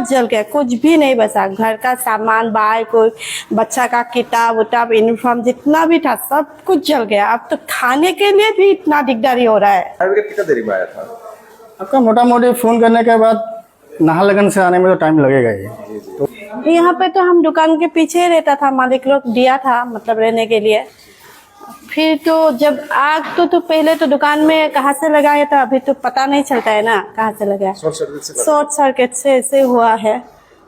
जल गया, कुछ भी नहीं बचा। घर का सामान, बाहर कोई बच्चा का किताब उताब यूनिफॉर्म जितना भी था सब कुछ जल गया। अब तो खाने के लिए भी इतना दिकदारी हो रहा है। कितना देरी में आया था आपका? मोटा मोटी फोन करने के बाद नाहरलगुन से आने में तो टाइम लगेगा ही। तो यहाँ पे तो हम दुकान के पीछे ही रहता था, मालिक लोग दिया था मतलब रहने के लिए। फिर तो जब आग तो पहले तो दुकान में कहाँ से लगाया था अभी तो पता नहीं चलता है ना कहाँ से लगाया। शॉर्ट सर्किट से ऐसे हुआ है।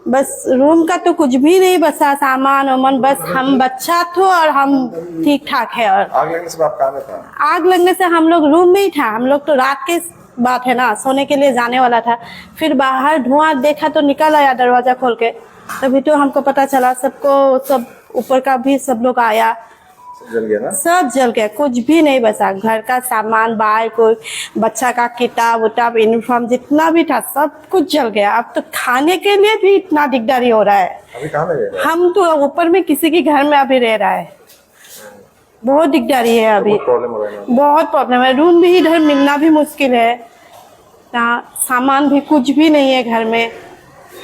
बस रूम का तो कुछ भी नहीं बचा, सामान वामान, बस हम बच्चा तो और हम ठीक ठाक है। और आग लगने से आप कहाँ में था? आग लगने से हम लोग रूम में ही था। हम लोग तो रात के बात है ना, सोने के लिए जाने वाला था। फिर बाहर धुआं देखा तो निकल आया दरवाजा खोल के, तभी तो हमको पता चला। सबको सब ऊपर का भी सब लोग आया, जल गया ना? सब जल गया, कुछ भी नहीं बचा। घर का सामान, बाहर कोई बच्चा का किताब उताब यूनिफॉर्म जितना भी था सब कुछ जल गया। अब तो खाने के लिए भी इतना दिकदारी हो रहा है। अभी कहाँ में रह रहे हैं? हम तो ऊपर में किसी के घर में अभी रह रहा है। बहुत दिकदारी है अभी, प्रॉब्लम हो रहा है। बहुत प्रॉब्लम है। रूम भी इधर मिलना भी मुश्किल है, सामान भी कुछ भी नहीं है घर में।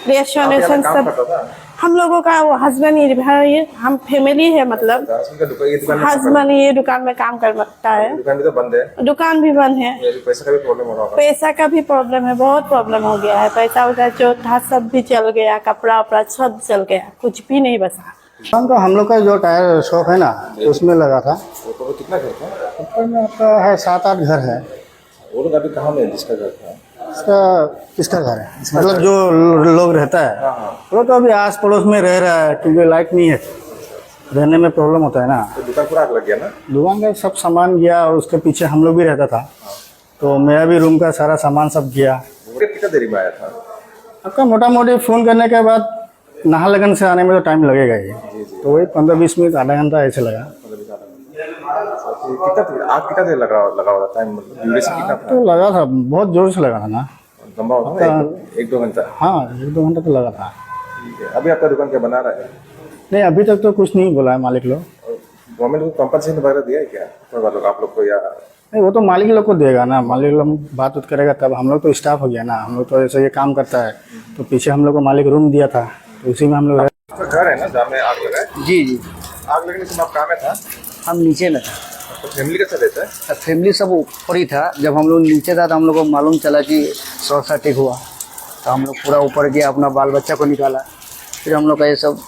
रेस्टोरेंट सब हम लोगों का वो हस्बैंड ही, हम फैमिली है मतलब। हस्बैंड ये दुकान में काम करता है। दुकान भी तो बंद है। दुकान भी बंद है। पैसा का भी प्रॉब्लम हो रहा है। पैसा का भी प्रॉब्लम है, बहुत प्रॉब्लम हो गया है। पैसा वैसा जो था सब भी जल गया, कपड़ा वपड़ा सब जल गया, कुछ भी नहीं बचा। दुकान का हम लोग का जो टायर शॉप है ना उसमें लगा था। तो कितना घर था? ऊपर में आपका है 7-8 घर है। वो लोग अभी कहाँ में? जिसका घर था इसका किसका घर है? मतलब जो लोग रहता है हाँ। वो तो अभी आस पड़ोस में रह रहा है, क्योंकि लाइट नहीं है, रहने में प्रॉब्लम होता है ना। तो दुकान पूरा आग लग गया ना? दुकान का सब सामान गया और उसके पीछे हम लोग भी रहता था, तो मेरा भी रूम का सारा सामान सब गया। कितना देरी में आया था? आपका मोटा मोटी फ़ोन करने के बाद नाहरलगुन से आने में तो टाइम लगेगा ही। तो वही 15-20 मिनट, आधा घंटा ऐसे लगा। आग कितना देर लगा हुआ था? मतलब ड्यूरेशन कितना था? तो लगा था, बहुत जोर से लगा था ना। लंबा होता है? एक दो घंटा? हाँ, 1-2 घंटा तो लगा था। ठीक है। अभी आपका दुकान क्या बना रहा है? नहीं, अभी तक तो कुछ नहीं बोला है मालिक लोग। गवर्नमेंट को कंपनसेशन वगैरह दिया है क्या आप लोग को? या नहीं, वो तो मालिक लोग को देगा ना। मालिक लोग बात उत करेगा तब। हम लोग तो स्टाफ हो गया ना, हम लोग तो ऐसे ये काम करता है। तो पीछे हम लोग को मालिक रूम दिया था, तो उसी में हम लोग घर है ना जहाँ में आग लगा है? जी। आग लगने से आप कहाँ में था? हम नीचे में था। तो फैमिली कैसे रहता है? फैमिली सब ऊपर ही था। जब हम लोग नीचे था तो हम लोग को मालूम चला कि शॉर्ट सर्किट हुआ, तो हम लोग पूरा ऊपर गया, अपना बाल बच्चा को निकाला। फिर हम लोग का ये सब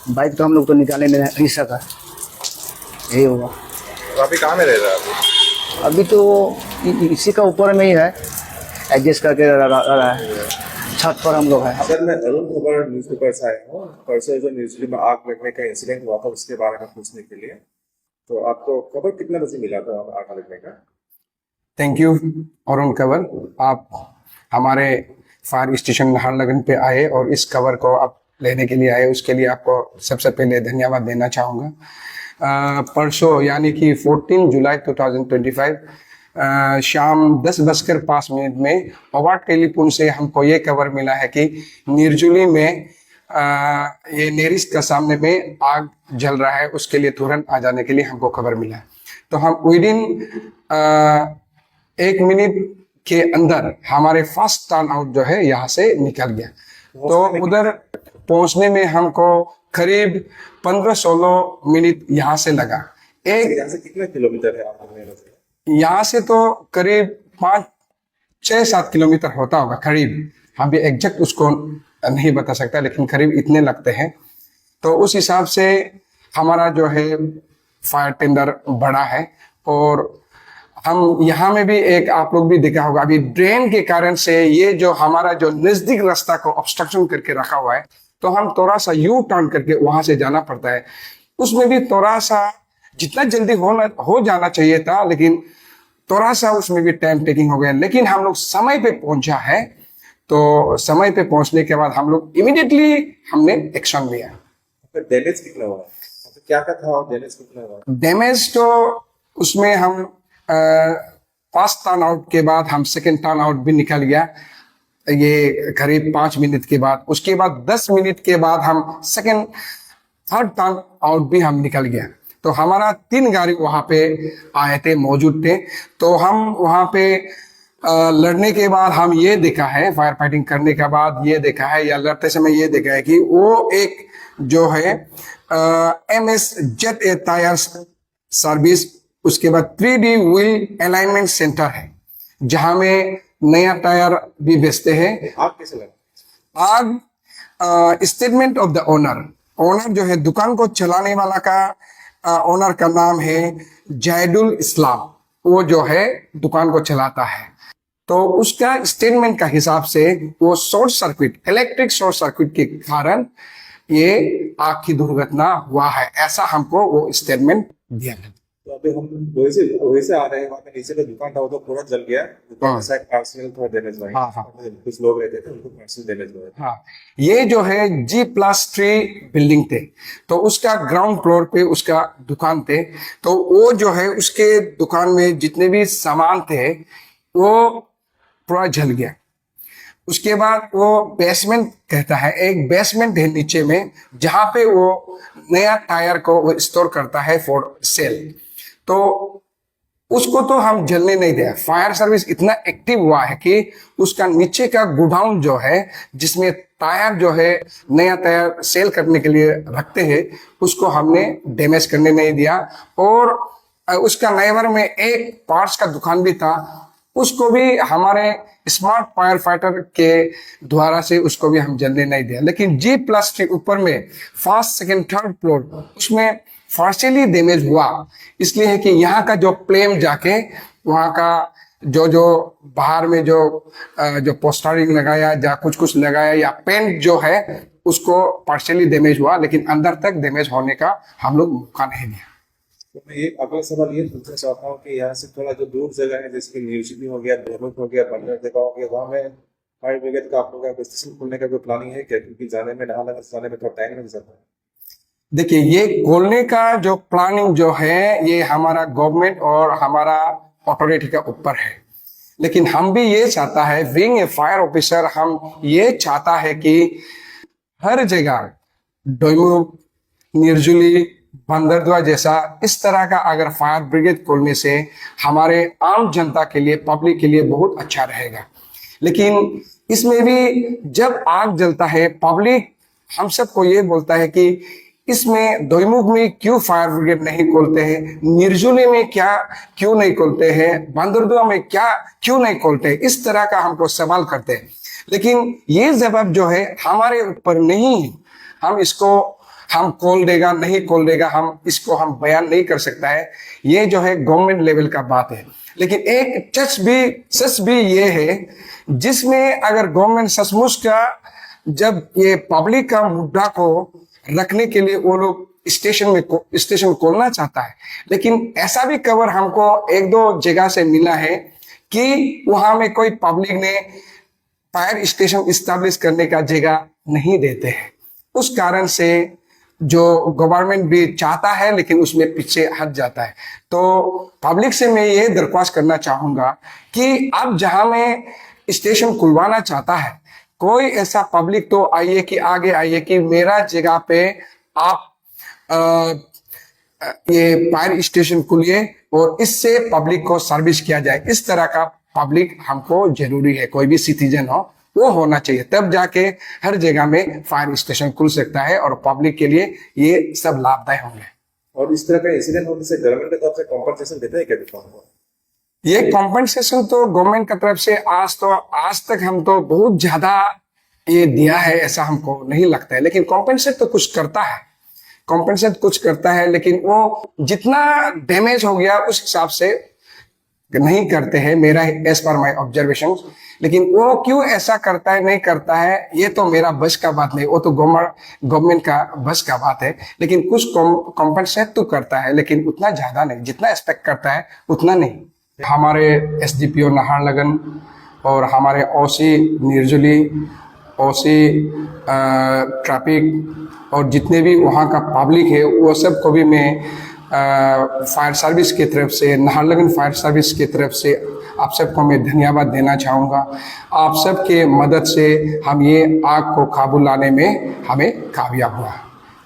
बाइक तो हम लोग तो निकाले नहीं सका, यही हुआ। तो अभी कहाँ में रह रहा है? अभी तो इसी का ऊपर में ही है, एडजस्ट करके रहा है, छत पर हम लोग हैं। सर, मैं अरुण खबर न्यूज़पेपर से आया हूँ। परसों जो न्यूज़ में आग लगने का इंसिडेंट हुआ था उसके बारे में पूछने के लिए। तो आपको खबर कितना बजे मिला था आग लगने का? थैंक यू अरुण कंवर, आप हमारे फायर स्टेशन नाहरलगुन पे आए और इस खबर को आप लेने के लिए आए, उसके लिए आपको सबसे पहले धन्यवाद देना चाहूँगा। परसों यानी कि 14 जुलाई 2025 शाम 10:05 में पवार टेलीफोन से हमको ये खबर मिला है कि निर्जुली में ये नेरिस का सामने में आग जल रहा है। उसके लिए तुरंत आ जाने के लिए हमको खबर मिला है। तो हम विदिन 1 मिनट के अंदर हमारे फर्स्ट टर्न आउट जो है यहाँ से निकल गया। तो उधर पहुंचने में हमको करीब 15-16 मिनट यहाँ से लगा। यहाँ से कितना किलोमीटर है आपको? यहाँ से तो करीब 5-6-7 किलोमीटर होता होगा करीब। हम भी एग्जैक्ट उसको नहीं बता सकता, लेकिन करीब इतने लगते हैं। तो उस हिसाब से हमारा जो है फायर टेंडर बड़ा है। और हम यहाँ में भी एक, आप लोग भी देखा होगा, अभी ड्रेन के कारण से ये जो हमारा जो नजदीक रास्ता को ऑब्स्ट्रक्शन करके रखा हुआ है, तो हम थोड़ा सा यू टर्न करके वहां से जाना पड़ता है। उसमें भी थोड़ा सा जितना जल्दी हो जाना चाहिए था, लेकिन थोड़ा सा उसमें भी टाइम टेकिंग हो गया। लेकिन हम लोग समय पे पहुंचा है। तो समय पे पहुंचने के बाद हम लोग इमीडिएटली हमने एक्शन लिया। डैमेज कितना हुआ? क्या था और डैमेज कितना हुआ? डैमेज तो उसमें हम फर्स्ट टर्न आउट के बाद हम सेकेंड टर्न आउट भी निकल गया, ये करीब 5 मिनट के बाद। उसके बाद 10 मिनट के बाद हम थर्ड टर्न आउट भी हम निकल गया। तो हमारा 3 गाड़ी वहां पे आए थे, मौजूद थे। तो हम वहां पे लड़ने के बाद हम ये देखा है, फायर फाइटिंग करने के बाद ये देखा है, या लड़ते समय ये देखा है कि वो एक जो है MS जेट ए टायर सर्विस, उसके बाद 3D व्हील अलाइनमेंट सेंटर है, जहां में नया टायर भी बेचते हैं। आग कैसे लगा? आग statement of the owner, owner जो है दुकान को चलाने वाला का ओनर का नाम है जायदुल इस्लाम, वो जो है दुकान को चलाता है। तो उसका स्टेटमेंट का हिसाब से वो short circuit, electric short circuit के कारण ये आग की दुर्घटना हुआ है, ऐसा हमको वो स्टेटमेंट दिया है। तो अभी हम वही से आ रहे हैं, वहाँ पे नीचे का दुकान था वो तो पूरा जल गया, दुकान का पार्सल थोड़ा डैमेज हुआ है। हाँ। कुछ लोग रहते थे, उनको पार्सल डैमेज हुआ है। हाँ, ये जो है G+3 बिल्डिंग थे, तो उसका ग्राउंड फ्लोर पे उसका दुकान थे, तो वो जो है उसके दुकान में जितने भी सामान थे वो पूरा जल गया। उसके बाद वो बेसमेंट कहता है, एक बेसमेंट है नीचे में, जहां पे वो नया टायर को वो स्टोर करता है फॉर सेल। तो उसको तो हम जलने नहीं दिया। फायर सर्विस इतना एक्टिव हुआ है कि उसका नीचे का गोडाउन जो है, जिसमें टायर जो है नया टायर सेल करने के लिए रखते हैं, उसको हमने डैमेज करने नहीं दिया। और उसका नेबर में एक पार्ट्स का दुकान भी था, उसको भी हमारे स्मार्ट फायर फाइटर के द्वारा से उसको भी हम जलने नहीं दिया। लेकिन G+3 ऊपर में फर्स्ट सेकंड थर्ड फ्लोर उसमें पार्शियली डैमेज हुआ, इसलिए है कि यहाँ का जो प्लेन जाके वहाँ का जो बाहर में जो पोस्टरिंग लगाया या कुछ लगाया या पेंट जो है उसको पार्शियली डैमेज हुआ, लेकिन अंदर तक डैमेज होने का हम लोग मौका नहीं दिया। तो मैं ये अगला सवाल ये पूछना चाहता हूँ कि यहाँ से थोड़ा जो दूर जगह है, जैसे कि न्यू सिटी हो गया, धर्मपुर हो गया, बंदर जगह हो गया, वहाँ में फायर ब्रिगेड का आप लोगों का स्टेशन खोलने का कोई प्लानिंग है क्या? क्योंकि जाने में नाहरलगुन जाने में थोड़ा टाइम लग जाता है। देखिए, ये खोलने का जो प्लानिंग जो है ये हमारा गवर्नमेंट और हमारा अथॉरिटी का ऊपर है, लेकिन हम भी ये चाहता है, बीइंग ए फायर ऑफिसर, हम ये चाहता है कि हर जगह डोईमुख, निर्जुली, बंदरदुआ जैसा इस तरह का अगर फायर ब्रिगेड खोलने से हमारे आम जनता के लिए, पब्लिक के लिए बहुत अच्छा रहेगा। लेकिन इसमें भी जब आग जलता है, पब्लिक हम सबको ये बोलता है कि इसमें दोईमुख में क्यों फायर ब्रिगेड नहीं खोलते हैं, निर्जुली में क्यों नहीं खोलते हैं, बंदरदुआ में क्यों नहीं खोलते हैं, इस तरह का हमको सवाल करते हैं। लेकिन ये जवाब जो है हमारे ऊपर नहीं है, हम खोल देगा नहीं खोल देगा, हम बयान नहीं कर सकता है, ये जो है गवर्नमेंट लेवल का बात है। लेकिन एक सच भी ये है, जिसमें अगर गवर्नमेंट सचमुच का जब ये पब्लिक का मुद्दा को रखने के लिए वो लोग स्टेशन खोलना चाहता है, लेकिन ऐसा भी खबर हमको एक दो जगह से मिला है कि वहां में कोई पब्लिक ने फायर स्टेशन इस्टेब्लिश करने का जगह नहीं देते हैं। उस कारण से जो गवर्नमेंट भी चाहता है लेकिन उसमें पीछे हट जाता है। तो पब्लिक से मैं ये दरख्वास्त करना चाहूंगा कि अब जहां में स्टेशन खुलवाना चाहता है, कोई ऐसा पब्लिक तो आइए कि आगे आइए कि मेरा जगह पे आप ये फायर स्टेशन खुलिए और इससे पब्लिक को सर्विस किया जाए। इस तरह का पब्लिक हमको जरूरी है, कोई भी सिटीजन हो वो होना चाहिए, तब जाके हर जगह में फायर स्टेशन खुल सकता है और पब्लिक के लिए ये सब लाभदायक होंगे। और इस तरह का इंसिडेंट होने से गवर्नमेंट की तरफ से कॉम्पनसेशन देते हैं क्या दुकान को? ये कॉम्पनसेशन तो गवर्नमेंट की तरफ से आज तक हम तो बहुत ज्यादा ये दिया है ऐसा हमको नहीं लगता है, लेकिन कॉम्पनसेट तो कुछ करता है, लेकिन वो जितना डैमेज हो गया उस हिसाब से नहीं करते हैं, मेरा एज पर माई ऑब्जर्वेशन। लेकिन वो क्यों ऐसा करता है नहीं करता है ये तो मेरा बस का बात नहीं, वो तो गवर्नमेंट का बस का बात है। लेकिन कुछ कॉम्पनसेट तो करता है, लेकिन उतना ज्यादा नहीं, जितना एक्सपेक्ट करता है उतना नहीं। हमारे SDPO नाहरलगुन और हमारे OC निर्जुली, OC ट्रैफिक और जितने भी वहाँ का पब्लिक है वो सब को भी मैं फायर सर्विस की तरफ से, नाहरलगुन फायर सर्विस की तरफ से आप सबको मैं धन्यवाद देना चाहूँगा। आप सबके मदद से हम ये आग को काबू लाने में हमें कामयाब हुआ।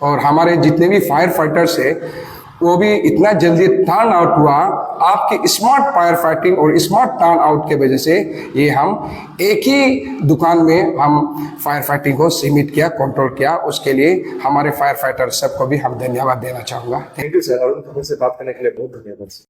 और हमारे जितने भी फायर फाइटर्स है वो भी इतना जल्दी टर्न आउट हुआ आपकी स्मार्ट फायर फाइटिंग और स्मार्ट टर्न आउट के वजह से। ये हम एक ही दुकान में हम फायर फाइटिंग को सीमित किया, कंट्रोल किया। उसके लिए हमारे फायर फाइटर सबको भी हम धन्यवाद देना चाहूँगा। थैंक यू सर, अरुण खबर से बात करने के लिए बहुत धन्यवाद सर।